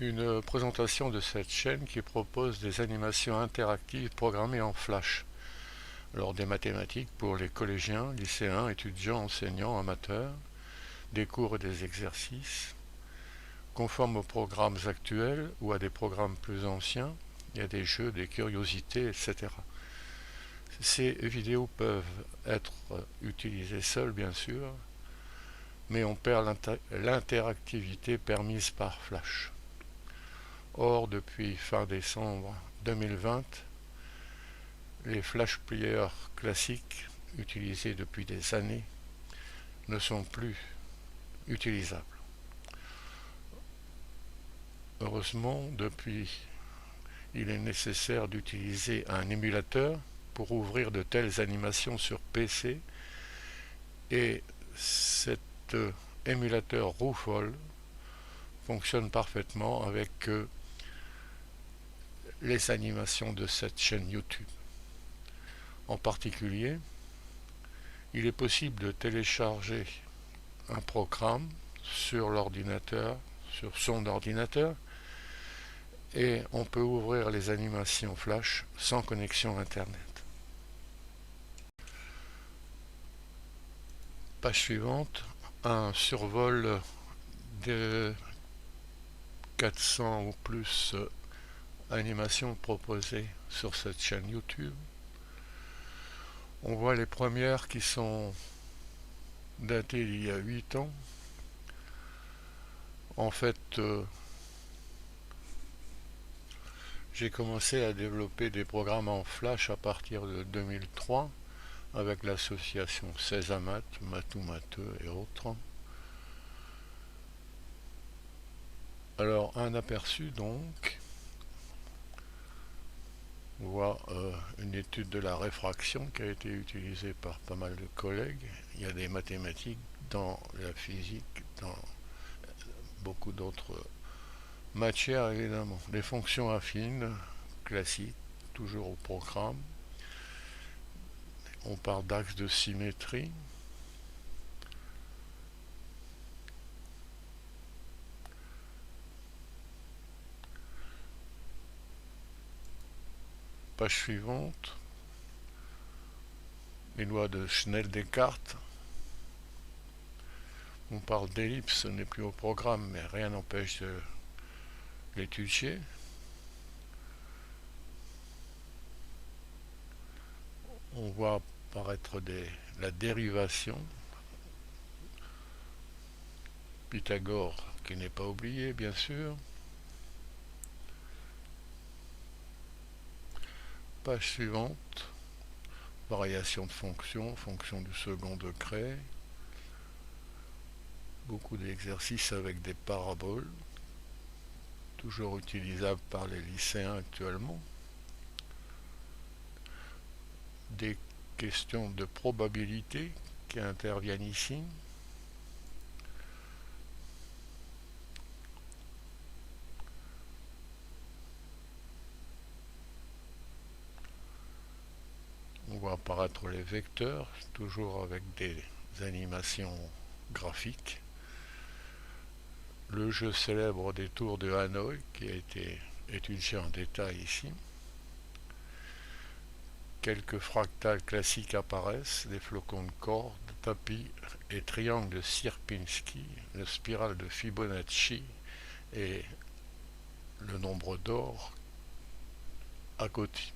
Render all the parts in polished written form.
Une présentation de cette chaîne qui propose des animations interactives programmées en Flash, lors des mathématiques pour les collégiens, lycéens, étudiants, enseignants, amateurs, des cours et des exercices, conformes aux programmes actuels ou à des programmes plus anciens. Il y a des jeux, des curiosités, etc. Ces vidéos peuvent être utilisées seules, bien sûr, mais on perd l'interactivité permise par Flash. Or, depuis fin décembre 2020, les flash players classiques, utilisés depuis des années, ne sont plus utilisables. Heureusement, depuis, il est nécessaire d'utiliser un émulateur pour ouvrir de telles animations sur PC, et cet émulateur Roofall fonctionne parfaitement avec les animations de cette chaîne YouTube. En particulier, il est possible de télécharger un programme sur l'ordinateur, sur son ordinateur, et on peut ouvrir les animations Flash sans connexion Internet. Page suivante, un survol de 400 ou plus animations proposées sur cette chaîne YouTube. On voit les premières qui sont datées d'il y a 8 ans. En fait, j'ai commencé à développer des programmes en Flash à partir de 2003 avec l'association Césamat, Matou Mateux et autres. Alors, un aperçu donc. On voit une étude de la réfraction qui a été utilisée par pas mal de collègues. Il y a des mathématiques dans la physique, dans beaucoup d'autres matières évidemment. Les fonctions affines, classiques, toujours au programme. On parle d'axe de symétrie. Page suivante. Les lois de Schnell-Descartes. On parle d'ellipse, ce n'est plus au programme, mais rien n'empêche de l'étudier. On voit apparaître la dérivation. Pythagore qui n'est pas oublié, bien sûr. Page suivante. Variation de fonction, fonction du second degré. Beaucoup d'exercices avec des paraboles, toujours utilisables par les lycéens actuellement. Des questions de probabilité qui interviennent ici. On voit apparaître les vecteurs, toujours avec des animations graphiques. Le jeu célèbre des tours de Hanoï qui a été étudié en détail ici. Quelques fractales classiques apparaissent, des flocons de cordes, tapis et triangles de Sierpinski, la spirale de Fibonacci et le nombre d'or à côté.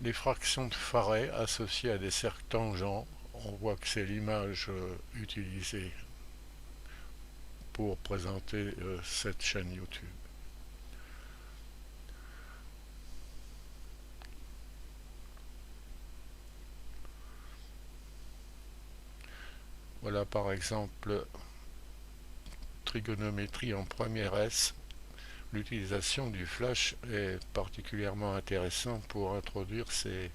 Les fractions de Farey associées à des cercles tangents, on voit que c'est l'image utilisée pour présenter cette chaîne YouTube. Voilà par exemple trigonométrie en première S. L'utilisation du flash est particulièrement intéressante pour introduire ces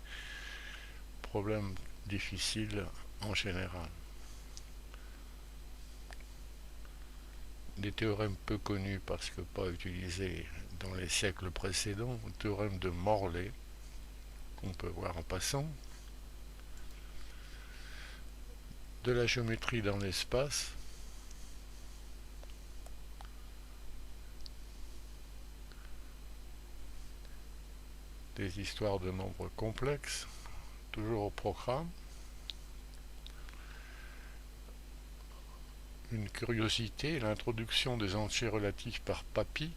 problèmes difficiles en général. Des théorèmes peu connus parce que pas utilisés dans les siècles précédents, le théorème de Morley, qu'on peut voir en passant. De la géométrie dans l'espace. des histoires de nombres complexes, toujours au programme. Une curiosité, l'introduction des entiers relatifs par Papy.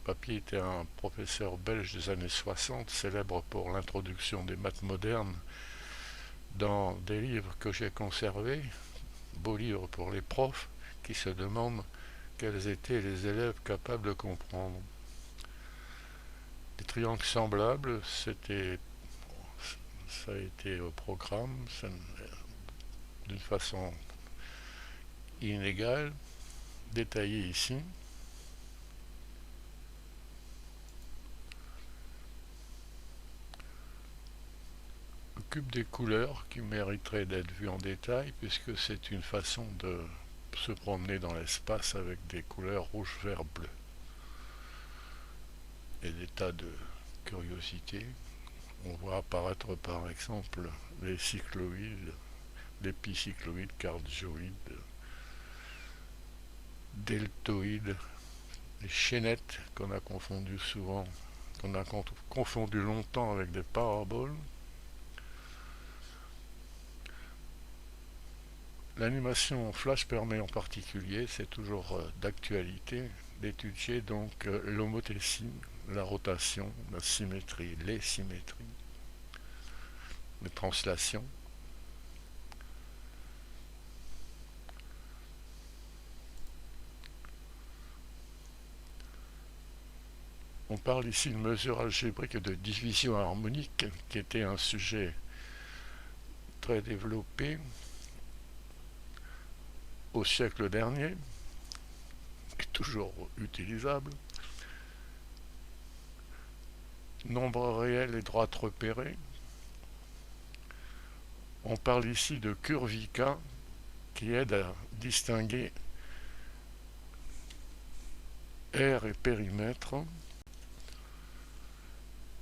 Papy était un professeur belge des années 60, célèbre pour l'introduction des maths modernes dans des livres que j'ai conservés, beaux livres pour les profs qui se demandent quels étaient les élèves capables de comprendre. Les triangles semblables, ça a été au programme d'une façon inégale, détaillée ici. Le cube des couleurs qui mériterait d'être vu en détail puisque c'est une façon de se promener dans l'espace avec des couleurs rouge, vert, bleu. Et des tas de curiosités. On voit apparaître par exemple les cycloïdes, l'épicycloïde, cardioïde, deltoïde, les chaînettes qu'on a confondu souvent, qu'on a confondu longtemps avec des paraboles. L'animation flash permet en particulier, c'est toujours d'actualité, d'étudier donc l'homothétie, la rotation, la symétrie, les symétries, les translations. On parle ici de mesure algébrique de division harmonique, qui était un sujet très développé au siècle dernier, et toujours utilisable. Nombre réel et droite repérée. On parle ici de curvica, qui aide à distinguer aire et périmètre.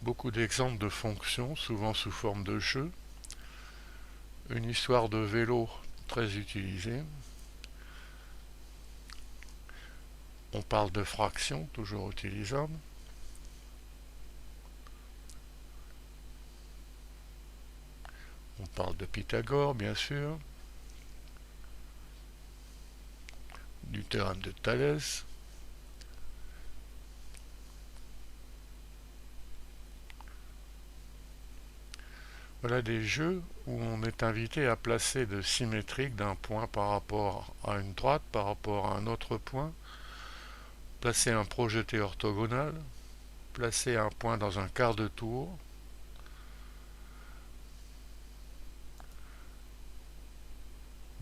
Beaucoup d'exemples de fonctions, souvent sous forme de jeu. Une histoire de vélo très utilisée. On parle de fractions, toujours utilisables. On parle de Pythagore, bien sûr. Du théorème de Thalès. Voilà des jeux où on est invité à placer de symétrique d'un point par rapport à une droite, par rapport à un autre point, placer un projeté orthogonal, placer un point dans un quart de tour,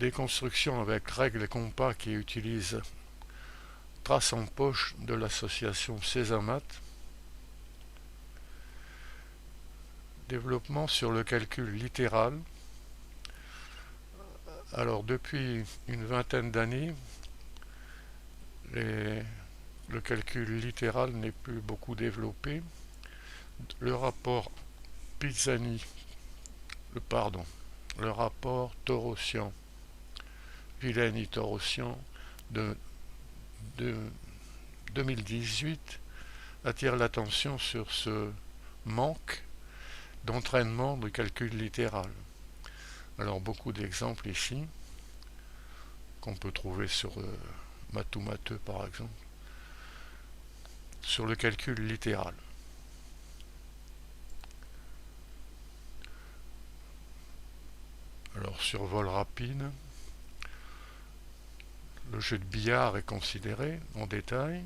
des constructions avec règles et compas qui utilisent trace en poche de l'association Sésamat, développement sur le calcul littéral. Alors depuis une vingtaine d'années, le calcul littéral n'est plus beaucoup développé. Le rapport Pizzani, le rapport Torossian, Villani-Torossian de 2018 attire l'attention sur ce manque d'entraînement de calcul littéral. Alors beaucoup d'exemples ici qu'on peut trouver sur Mathou-Matheux par exemple, sur le calcul littéral. Alors sur vol rapide, le jeu de billard est considéré en détail.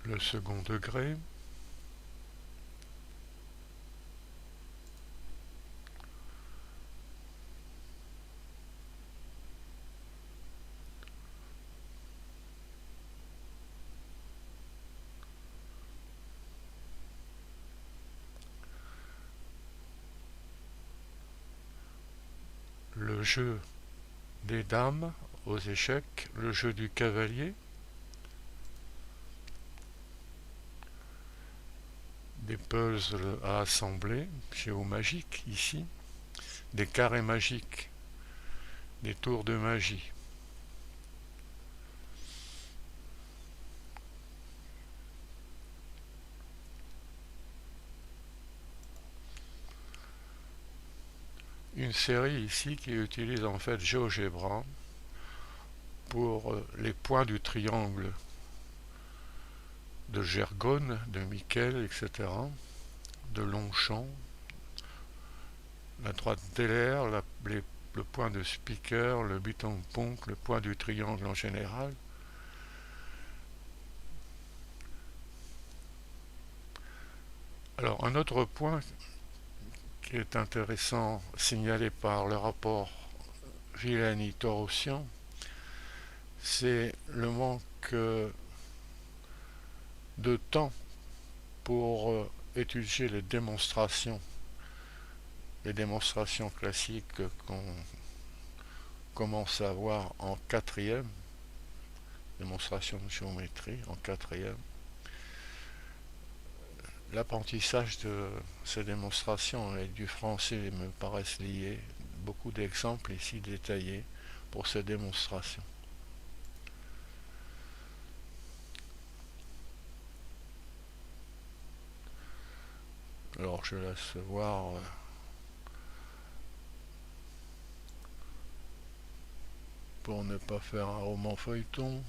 Le second degré. Le jeu des dames aux échecs, le jeu du cavalier, des puzzles à assembler, géomagiques ici, des carrés magiques, des tours de magie. Une série ici qui utilise en fait GeoGebra pour les points du triangle de Gergonne, de Miquel, etc., de Longchamp, la droite d'Heller, le point de Speaker, le Button-Ponk, le point du triangle en général. Alors un autre point qui est intéressant, signalé par le rapport Villani-Torossian, c'est le manque de temps pour étudier les démonstrations classiques qu'on commence à voir en quatrième, démonstration de géométrie en quatrième. L'apprentissage de ces démonstrations et du français me paraissent liés. Beaucoup d'exemples ici détaillés pour ces démonstrations. Alors je laisse voir pour ne pas faire un roman feuilleton.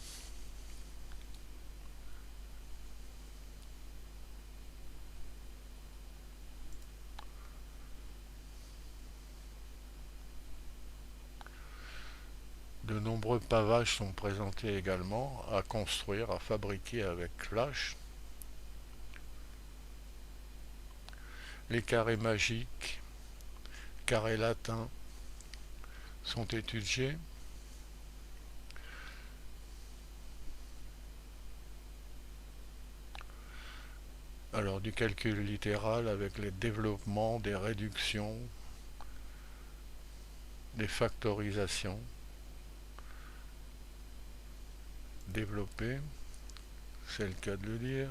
De nombreux pavages sont présentés également à construire, à fabriquer avec Flash. Les carrés magiques, carrés latins sont étudiés. Alors du calcul littéral avec les développements, des réductions, des factorisations développées, c'est le cas de le dire.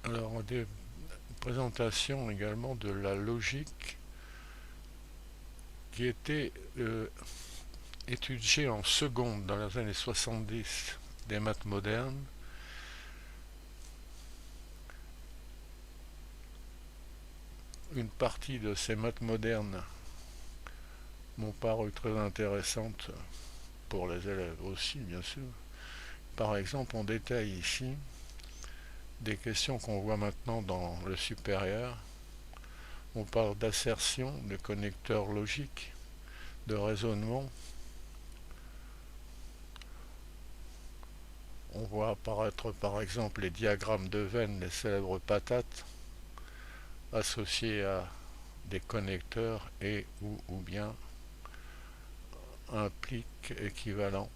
Alors des présentations également de la logique qui était étudiée en seconde dans les années 70 des maths modernes. Une partie de ces maths modernes m'ont paru très intéressantes pour les élèves aussi, bien sûr. Par exemple, on détaille ici des questions qu'on voit maintenant dans le supérieur. On parle d'assertion, de connecteurs logiques, de raisonnement. On voit apparaître par exemple les diagrammes de Venn, les célèbres patates, associés à des connecteurs et ou bien un plic équivalent,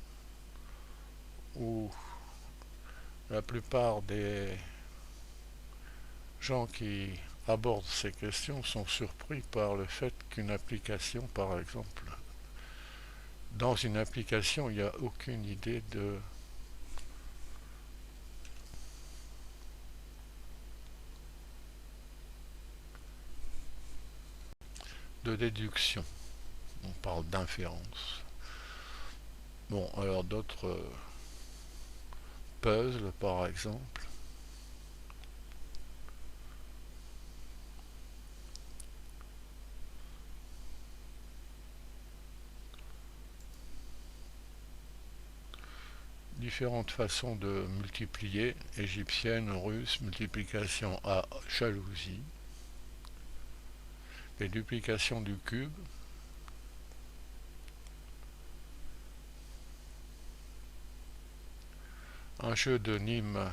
où la plupart des gens qui abordent ces questions sont surpris par le fait qu'une application, par exemple, dans une application, il n'y a aucune idée de déduction. On parle d'inférence. Bon, alors d'autres puzzles, par exemple. Différentes façons de multiplier, égyptienne, russe, multiplication à jalousie, les duplications du cube, un jeu de Nîmes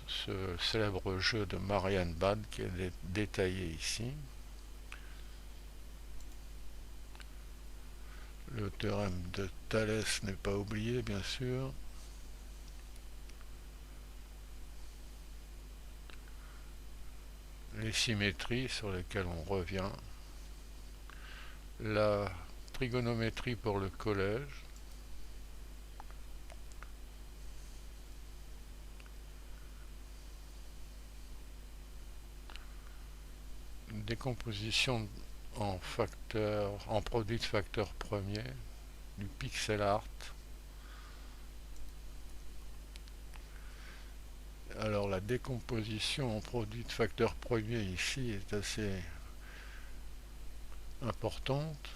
ce célèbre jeu de Marienbad qui est détaillé ici. Le théorème de Thalès n'est pas oublié, bien sûr. Les symétries sur lesquelles on revient. La trigonométrie pour le collège. Décomposition en produit de facteurs premiers, du pixel art. Alors la décomposition en produit de facteurs premiers ici est assez importante.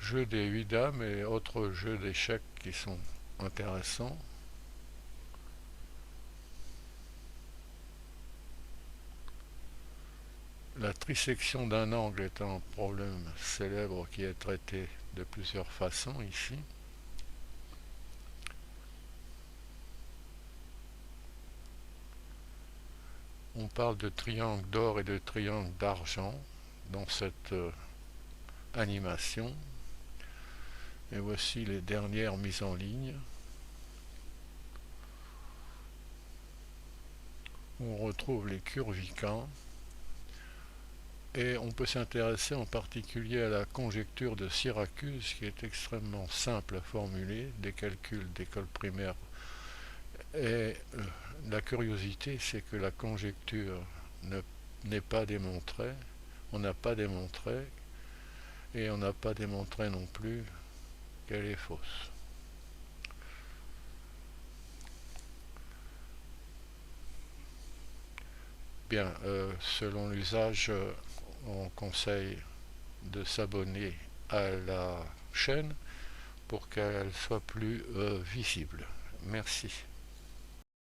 Jeu des 8 dames et autres jeux d'échecs qui sont intéressants. La trisection d'un angle est un problème célèbre qui est traité de plusieurs façons ici. On parle de triangle d'or et de triangle d'argent dans cette animation. Et voici les dernières mises en ligne. On retrouve les curvicans. Et on peut s'intéresser en particulier à la conjecture de Syracuse, qui est extrêmement simple à formuler, des calculs d'école primaire. Et la curiosité, c'est que la conjecture n'est pas démontrée, on n'a pas démontré, et on n'a pas démontré non plus qu'elle est fausse. Bien, selon l'usage, on conseille de s'abonner à la chaîne pour qu'elle soit plus visible. Merci.